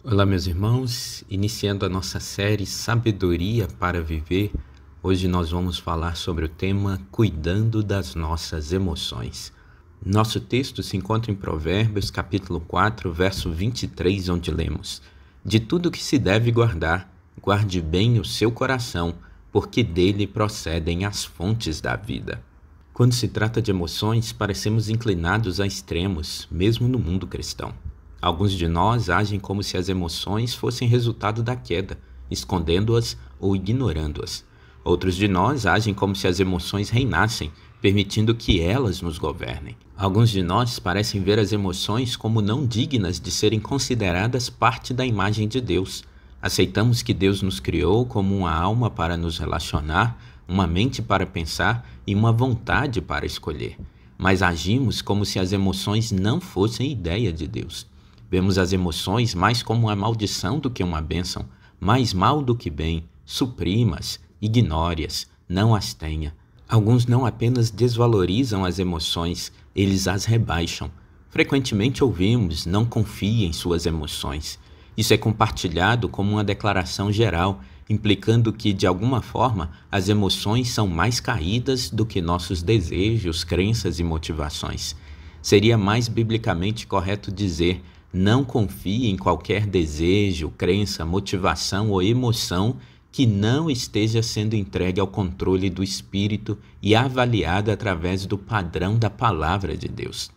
Olá, meus irmãos, iniciando a nossa série Sabedoria para Viver, hoje nós vamos falar sobre o tema Cuidando das Nossas Emoções. Nosso texto se encontra em Provérbios, capítulo 4, verso 23, onde lemos: De tudo que se deve guardar, guarde bem o seu coração, porque dele procedem as fontes da vida. Quando se trata de emoções, parecemos inclinados a extremos, mesmo no mundo cristão. Alguns de nós agem como se as emoções fossem resultado da queda, escondendo-as ou ignorando-as. Outros de nós agem como se as emoções reinassem, permitindo que elas nos governem. Alguns de nós parecem ver as emoções como não dignas de serem consideradas parte da imagem de Deus. Aceitamos que Deus nos criou como uma alma para nos relacionar, uma mente para pensar e uma vontade para escolher. Mas agimos como se as emoções não fossem ideia de Deus. Vemos as emoções mais como uma maldição do que uma bênção, mais mal do que bem. Suprima-as, ignore-as, não as tenha. Alguns não apenas desvalorizam as emoções, eles as rebaixam. Frequentemente ouvimos: não confie em suas emoções. Isso é compartilhado como uma declaração geral, implicando que, de alguma forma, as emoções são mais caídas do que nossos desejos, crenças e motivações. Seria mais biblicamente correto dizer: não confie em qualquer desejo, crença, motivação ou emoção que não esteja sendo entregue ao controle do Espírito e avaliada através do padrão da Palavra de Deus.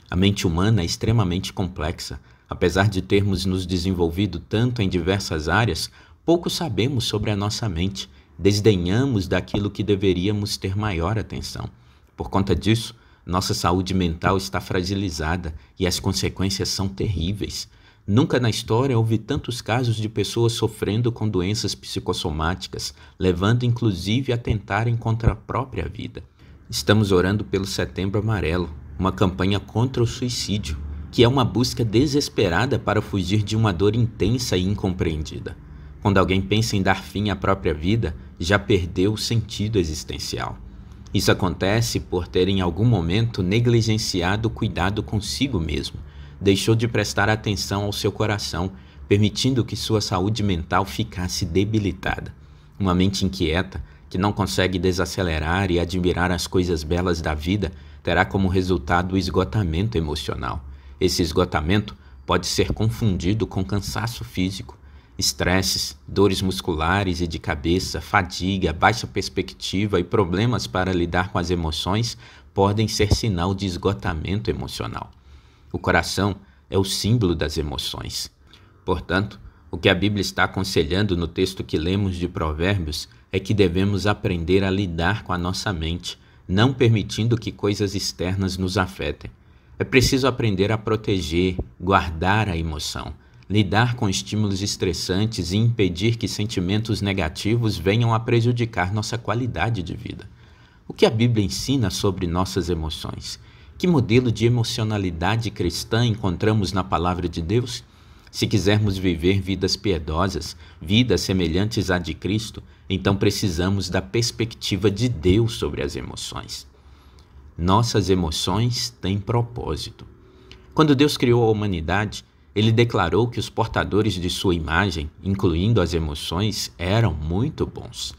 A mente humana é extremamente complexa. Apesar de termos nos desenvolvido tanto em diversas áreas, pouco sabemos sobre a nossa mente. Desdenhamos daquilo que deveríamos ter maior atenção. Por conta disso, nossa saúde mental está fragilizada e as consequências são terríveis. Nunca na história houve tantos casos de pessoas sofrendo com doenças psicossomáticas, levando inclusive a tentarem contra a própria vida. Estamos orando pelo Setembro Amarelo, uma campanha contra o suicídio, que é uma busca desesperada para fugir de uma dor intensa e incompreendida. Quando alguém pensa em dar fim à própria vida, já perdeu o sentido existencial. Isso acontece por ter em algum momento negligenciado o cuidado consigo mesmo, deixou de prestar atenção ao seu coração, permitindo que sua saúde mental ficasse debilitada. Uma mente inquieta, que não consegue desacelerar e admirar as coisas belas da vida, terá como resultado o esgotamento emocional. Esse esgotamento pode ser confundido com cansaço físico. Estresses, dores musculares e de cabeça, fadiga, baixa perspectiva e problemas para lidar com as emoções podem ser sinal de esgotamento emocional. O coração é o símbolo das emoções. Portanto, o que a Bíblia está aconselhando no texto que lemos de Provérbios é que devemos aprender a lidar com a nossa mente, não permitindo que coisas externas nos afetem. É preciso aprender a proteger, guardar a emoção, lidar com estímulos estressantes e impedir que sentimentos negativos venham a prejudicar nossa qualidade de vida. O que a Bíblia ensina sobre nossas emoções? Que modelo de emocionalidade cristã encontramos na Palavra de Deus? Se quisermos viver vidas piedosas, vidas semelhantes à de Cristo, então precisamos da perspectiva de Deus sobre as emoções. Nossas emoções têm propósito. Quando Deus criou a humanidade, Ele declarou que os portadores de sua imagem, incluindo as emoções, eram muito bons.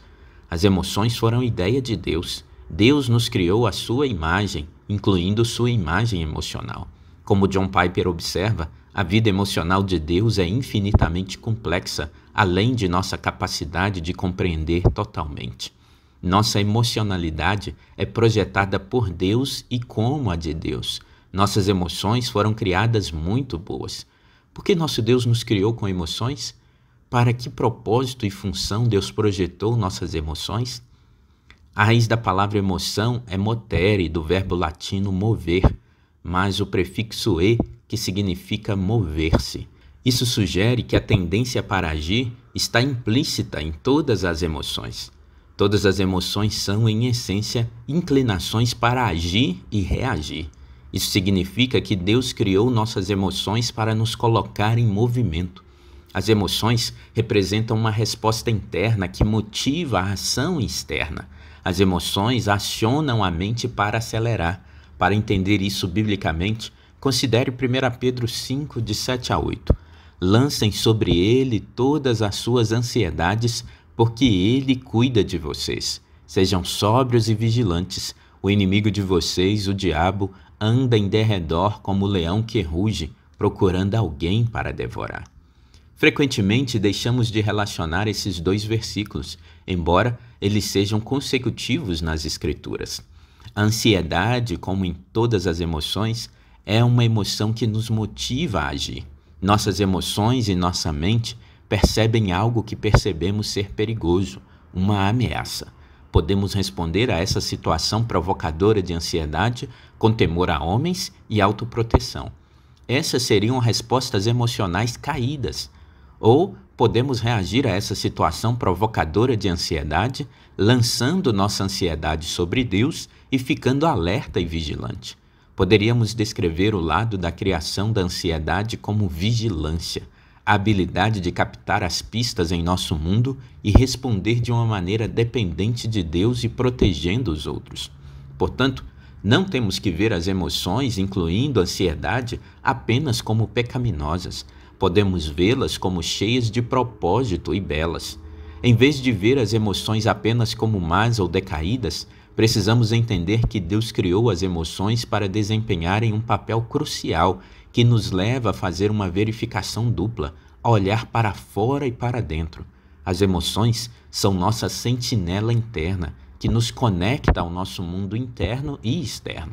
As emoções foram ideia de Deus. Deus nos criou à sua imagem, incluindo sua imagem emocional. Como John Piper observa, a vida emocional de Deus é infinitamente complexa, além de nossa capacidade de compreender totalmente. Nossa emocionalidade é projetada por Deus e como a de Deus. Nossas emoções foram criadas muito boas. Por que nosso Deus nos criou com emoções? Para que propósito e função Deus projetou nossas emoções? A raiz da palavra emoção é motere, do verbo latino mover, mas o prefixo e, que significa mover-se. Isso sugere que a tendência para agir está implícita em todas as emoções. Todas as emoções são, em essência, inclinações para agir e reagir. Isso significa que Deus criou nossas emoções para nos colocar em movimento. As emoções representam uma resposta interna que motiva a ação externa. As emoções acionam a mente para acelerar. Para entender isso biblicamente, considere 1 Pedro 5, de 7 a 8. Lancem sobre ele todas as suas ansiedades, porque ele cuida de vocês. Sejam sóbrios e vigilantes. O inimigo de vocês, o diabo, anda em derredor como o leão que ruge, procurando alguém para devorar. Frequentemente deixamos de relacionar esses dois versículos, embora eles sejam consecutivos nas Escrituras. A ansiedade, como em todas as emoções, é uma emoção que nos motiva a agir. Nossas emoções e nossa mente percebem algo que percebemos ser perigoso, uma ameaça. Podemos responder a essa situação provocadora de ansiedade com temor a homens e autoproteção. Essas seriam respostas emocionais caídas. Ou podemos reagir a essa situação provocadora de ansiedade, lançando nossa ansiedade sobre Deus e ficando alerta e vigilante. Poderíamos descrever o lado da criação da ansiedade como vigilância, a habilidade de captar as pistas em nosso mundo e responder de uma maneira dependente de Deus e protegendo os outros. Portanto, não temos que ver as emoções, incluindo a ansiedade, apenas como pecaminosas. Podemos vê-las como cheias de propósito e belas. Em vez de ver as emoções apenas como más ou decaídas, precisamos entender que Deus criou as emoções para desempenharem um papel crucial que nos leva a fazer uma verificação dupla, a olhar para fora e para dentro. As emoções são nossa sentinela interna, que nos conecta ao nosso mundo interno e externo.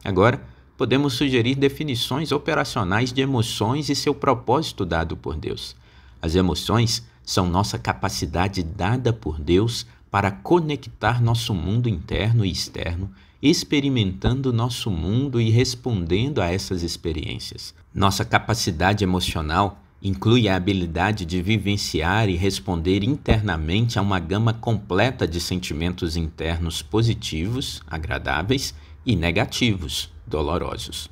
Agora, podemos sugerir definições operacionais de emoções e seu propósito dado por Deus. As emoções são nossa capacidade dada por Deus para conectar nosso mundo interno e externo, experimentando nosso mundo e respondendo a essas experiências. Nossa capacidade emocional inclui a habilidade de vivenciar e responder internamente a uma gama completa de sentimentos internos positivos, agradáveis, e negativos, dolorosos.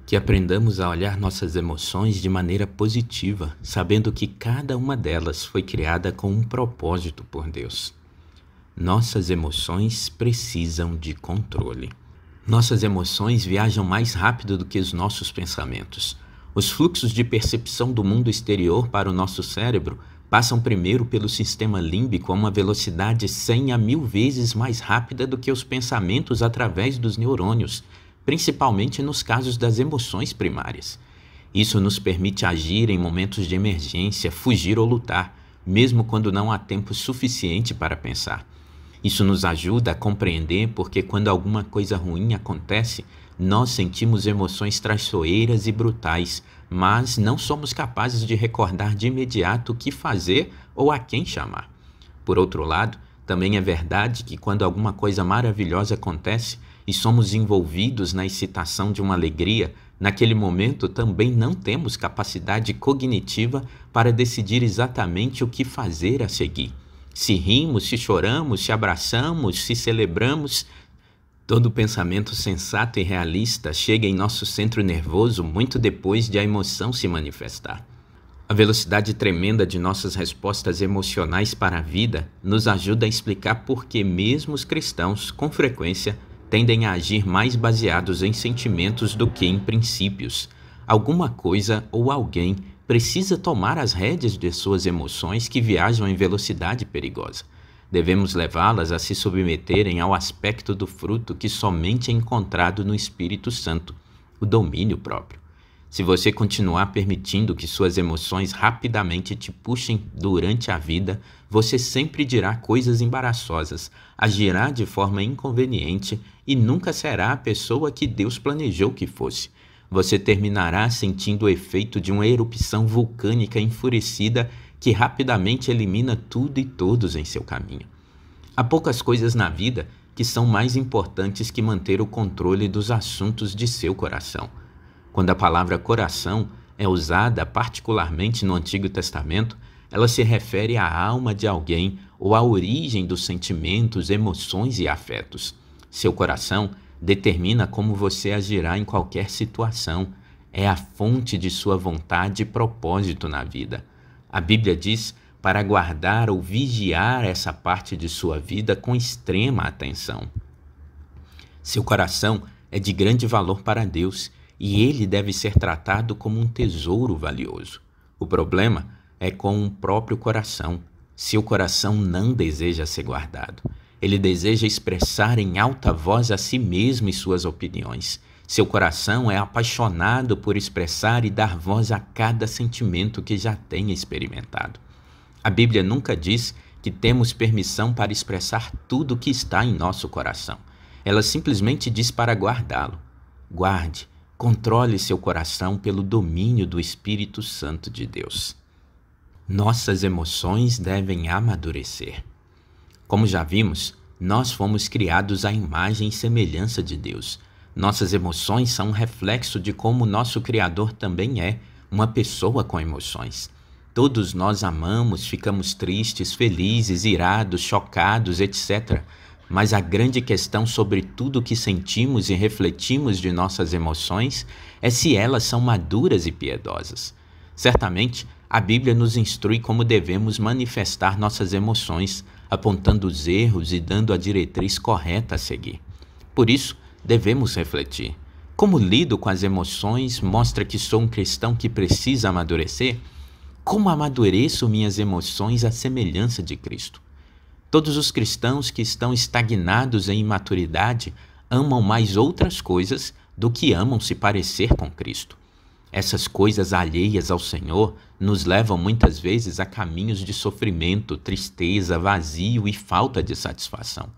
Que aprendamos a olhar nossas emoções de maneira positiva, sabendo que cada uma delas foi criada com um propósito por Deus. Nossas emoções precisam de controle. Nossas emoções viajam mais rápido do que os nossos pensamentos. Os fluxos de percepção do mundo exterior para o nosso cérebro passam primeiro pelo sistema límbico a uma velocidade 100 a 1000 vezes mais rápida do que os pensamentos através dos neurônios, principalmente nos casos das emoções primárias. Isso nos permite agir em momentos de emergência, fugir ou lutar, mesmo quando não há tempo suficiente para pensar. Isso nos ajuda a compreender porque quando alguma coisa ruim acontece, nós sentimos emoções traiçoeiras e brutais, mas não somos capazes de recordar de imediato o que fazer ou a quem chamar. Por outro lado, também é verdade que quando alguma coisa maravilhosa acontece e somos envolvidos na excitação de uma alegria, naquele momento também não temos capacidade cognitiva para decidir exatamente o que fazer a seguir. Se rimos, se choramos, se abraçamos, se celebramos, todo pensamento sensato e realista chega em nosso centro nervoso muito depois de a emoção se manifestar. A velocidade tremenda de nossas respostas emocionais para a vida nos ajuda a explicar por que mesmo os cristãos, com frequência, tendem a agir mais baseados em sentimentos do que em princípios. Alguma coisa ou alguém precisa tomar as rédeas de suas emoções que viajam em velocidade perigosa. Devemos levá-las a se submeterem ao aspecto do fruto que somente é encontrado no Espírito Santo, o domínio próprio. Se você continuar permitindo que suas emoções rapidamente te puxem durante a vida, você sempre dirá coisas embaraçosas, agirá de forma inconveniente e nunca será a pessoa que Deus planejou que fosse. Você terminará sentindo o efeito de uma erupção vulcânica enfurecida que rapidamente elimina tudo e todos em seu caminho. Há poucas coisas na vida que são mais importantes que manter o controle dos assuntos de seu coração. Quando a palavra coração é usada particularmente no Antigo Testamento, ela se refere à alma de alguém ou à origem dos sentimentos, emoções e afetos. Seu coração determina como você agirá em qualquer situação. É a fonte de sua vontade e propósito na vida. A Bíblia diz para guardar ou vigiar essa parte de sua vida com extrema atenção. Seu coração é de grande valor para Deus e ele deve ser tratado como um tesouro valioso. O problema é com o próprio coração. Se o coração não deseja ser guardado, ele deseja expressar em alta voz a si mesmo e suas opiniões. Seu coração é apaixonado por expressar e dar voz a cada sentimento que já tenha experimentado. A Bíblia nunca diz que temos permissão para expressar tudo o que está em nosso coração. Ela simplesmente diz para guardá-lo. Guarde, controle seu coração pelo domínio do Espírito Santo de Deus. Nossas emoções devem amadurecer. Como já vimos, nós fomos criados à imagem e semelhança de Deus. Nossas emoções são um reflexo de como nosso Criador também é, uma pessoa com emoções. Todos nós amamos, ficamos tristes, felizes, irados, chocados, etc. Mas a grande questão sobre tudo o que sentimos e refletimos de nossas emoções é se elas são maduras e piedosas. Certamente, a Bíblia nos instrui como devemos manifestar nossas emoções, apontando os erros e dando a diretriz correta a seguir. Por isso, devemos refletir. Como lido com as emoções mostra que sou um cristão que precisa amadurecer? Como amadureço minhas emoções à semelhança de Cristo? Todos os cristãos que estão estagnados em imaturidade amam mais outras coisas do que amam se parecer com Cristo. Essas coisas alheias ao Senhor nos levam muitas vezes a caminhos de sofrimento, tristeza, vazio e falta de satisfação.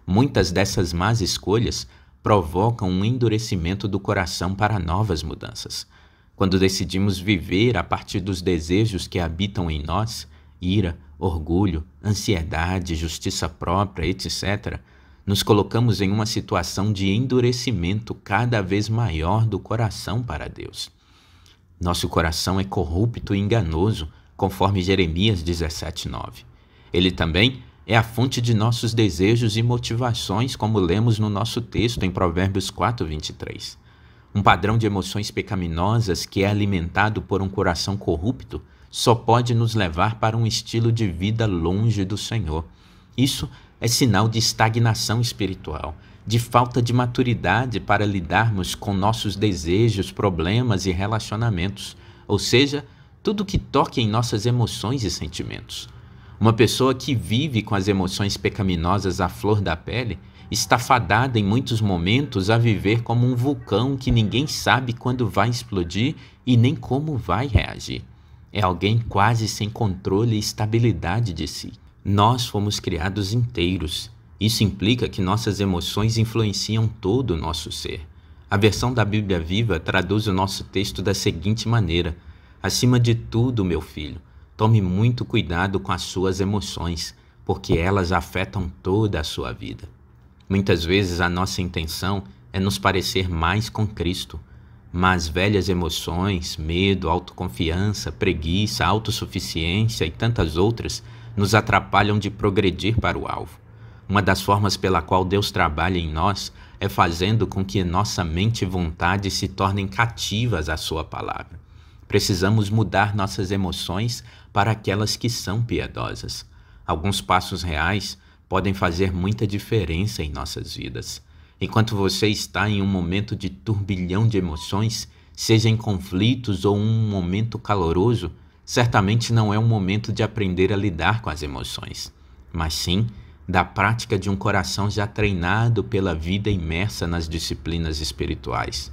Muitas dessas más escolhas provocam um endurecimento do coração para novas mudanças. Quando decidimos viver a partir dos desejos que habitam em nós, ira, orgulho, ansiedade, justiça própria, etc., nos colocamos em uma situação de endurecimento cada vez maior do coração para Deus. Nosso coração é corrupto e enganoso, conforme Jeremias 17:9. Ele também é a fonte de nossos desejos e motivações, como lemos no nosso texto em Provérbios 4:23. Um padrão de emoções pecaminosas que é alimentado por um coração corrupto só pode nos levar para um estilo de vida longe do Senhor. Isso é sinal de estagnação espiritual, de falta de maturidade para lidarmos com nossos desejos, problemas e relacionamentos, ou seja, tudo que toque em nossas emoções e sentimentos. Uma pessoa que vive com as emoções pecaminosas à flor da pele está fadada em muitos momentos a viver como um vulcão que ninguém sabe quando vai explodir e nem como vai reagir. É alguém quase sem controle e estabilidade de si. Nós fomos criados inteiros. Isso implica que nossas emoções influenciam todo o nosso ser. A versão da Bíblia Viva traduz o nosso texto da seguinte maneira: acima de tudo, meu filho, tome muito cuidado com as suas emoções, porque elas afetam toda a sua vida. Muitas vezes a nossa intenção é nos parecer mais com Cristo, mas velhas emoções, medo, autoconfiança, preguiça, autossuficiência e tantas outras nos atrapalham de progredir para o alvo. Uma das formas pela qual Deus trabalha em nós é fazendo com que nossa mente e vontade se tornem cativas à sua palavra. Precisamos mudar nossas emoções para aquelas que são piedosas. Alguns passos reais podem fazer muita diferença em nossas vidas. Enquanto você está em um momento de turbilhão de emoções, seja em conflitos ou um momento caloroso, certamente não é um momento de aprender a lidar com as emoções, mas sim da prática de um coração já treinado pela vida imersa nas disciplinas espirituais.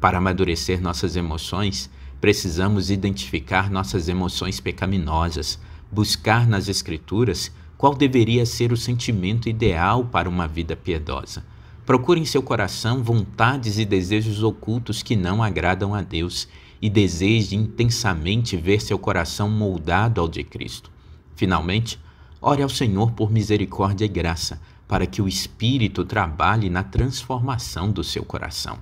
Para amadurecer nossas emoções, precisamos identificar nossas emoções pecaminosas, buscar nas Escrituras qual deveria ser o sentimento ideal para uma vida piedosa. Procure em seu coração vontades e desejos ocultos que não agradam a Deus e deseje intensamente ver seu coração moldado ao de Cristo. Finalmente, ore ao Senhor por misericórdia e graça, para que o Espírito trabalhe na transformação do seu coração.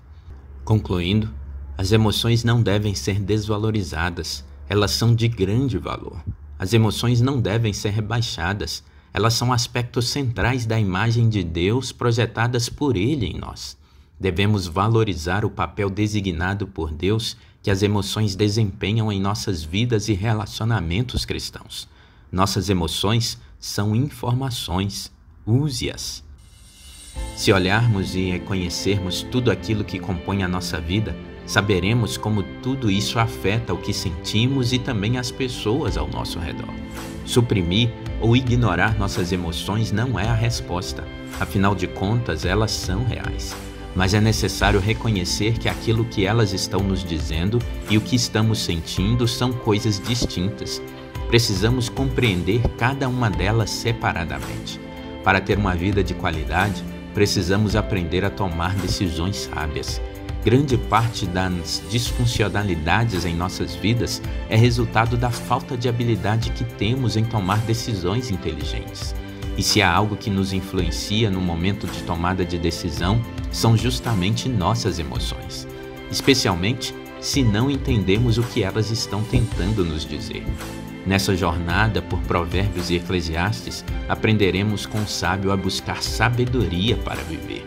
Concluindo, as emoções não devem ser desvalorizadas, elas são de grande valor. As emoções não devem ser rebaixadas, elas são aspectos centrais da imagem de Deus projetadas por Ele em nós. Devemos valorizar o papel designado por Deus que as emoções desempenham em nossas vidas e relacionamentos cristãos. Nossas emoções são informações, use-as. Se olharmos e reconhecermos tudo aquilo que compõe a nossa vida, saberemos como tudo isso afeta o que sentimos e também as pessoas ao nosso redor. Suprimir ou ignorar nossas emoções não é a resposta, afinal de contas, elas são reais. Mas é necessário reconhecer que aquilo que elas estão nos dizendo e o que estamos sentindo são coisas distintas. Precisamos compreender cada uma delas separadamente. Para ter uma vida de qualidade, precisamos aprender a tomar decisões sábias. Grande parte das disfuncionalidades em nossas vidas é resultado da falta de habilidade que temos em tomar decisões inteligentes. E se há algo que nos influencia no momento de tomada de decisão, são justamente nossas emoções, especialmente se não entendemos o que elas estão tentando nos dizer. Nessa jornada por Provérbios e Eclesiastes, aprenderemos com o sábio a buscar sabedoria para viver.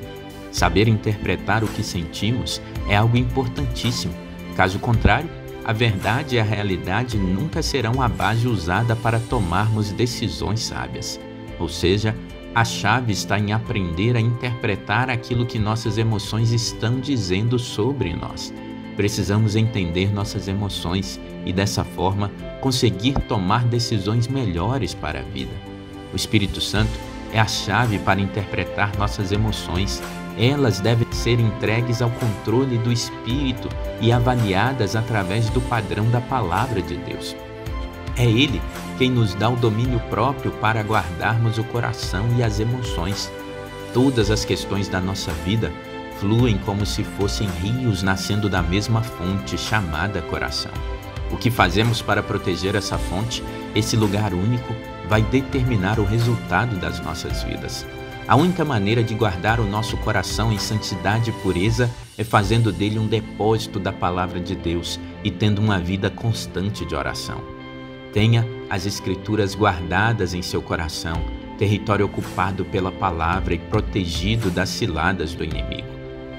Saber interpretar o que sentimos é algo importantíssimo. Caso contrário, a verdade e a realidade nunca serão a base usada para tomarmos decisões sábias. Ou seja, a chave está em aprender a interpretar aquilo que nossas emoções estão dizendo sobre nós. Precisamos entender nossas emoções e, dessa forma, conseguir tomar decisões melhores para a vida. O Espírito Santo é a chave para interpretar nossas emoções. Elas devem ser entregues ao controle do Espírito e avaliadas através do padrão da Palavra de Deus. É Ele quem nos dá o domínio próprio para guardarmos o coração e as emoções. Todas as questões da nossa vida fluem como se fossem rios nascendo da mesma fonte chamada coração. O que fazemos para proteger essa fonte, esse lugar único, vai determinar o resultado das nossas vidas. A única maneira de guardar o nosso coração em santidade e pureza é fazendo dele um depósito da Palavra de Deus e tendo uma vida constante de oração. Tenha as Escrituras guardadas em seu coração, território ocupado pela Palavra e protegido das ciladas do inimigo.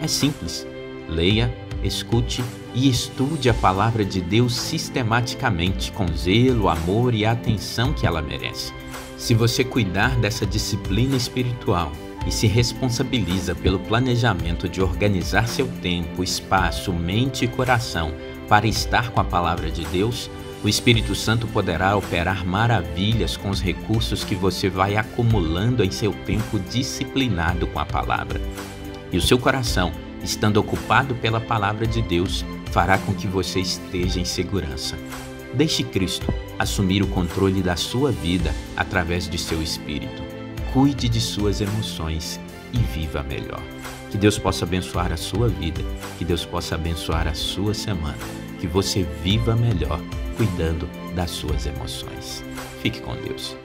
É simples. Leia, escute e estude a Palavra de Deus sistematicamente, com zelo, amor e a atenção que ela merece. Se você cuidar dessa disciplina espiritual e se responsabiliza pelo planejamento de organizar seu tempo, espaço, mente e coração para estar com a Palavra de Deus, o Espírito Santo poderá operar maravilhas com os recursos que você vai acumulando em seu tempo disciplinado com a Palavra. E o seu coração, estando ocupado pela Palavra de Deus, fará com que você esteja em segurança. Deixe Cristo assumir o controle da sua vida através de seu Espírito. Cuide de suas emoções e viva melhor. Que Deus possa abençoar a sua vida, que Deus possa abençoar a sua semana, que você viva melhor cuidando das suas emoções. Fique com Deus.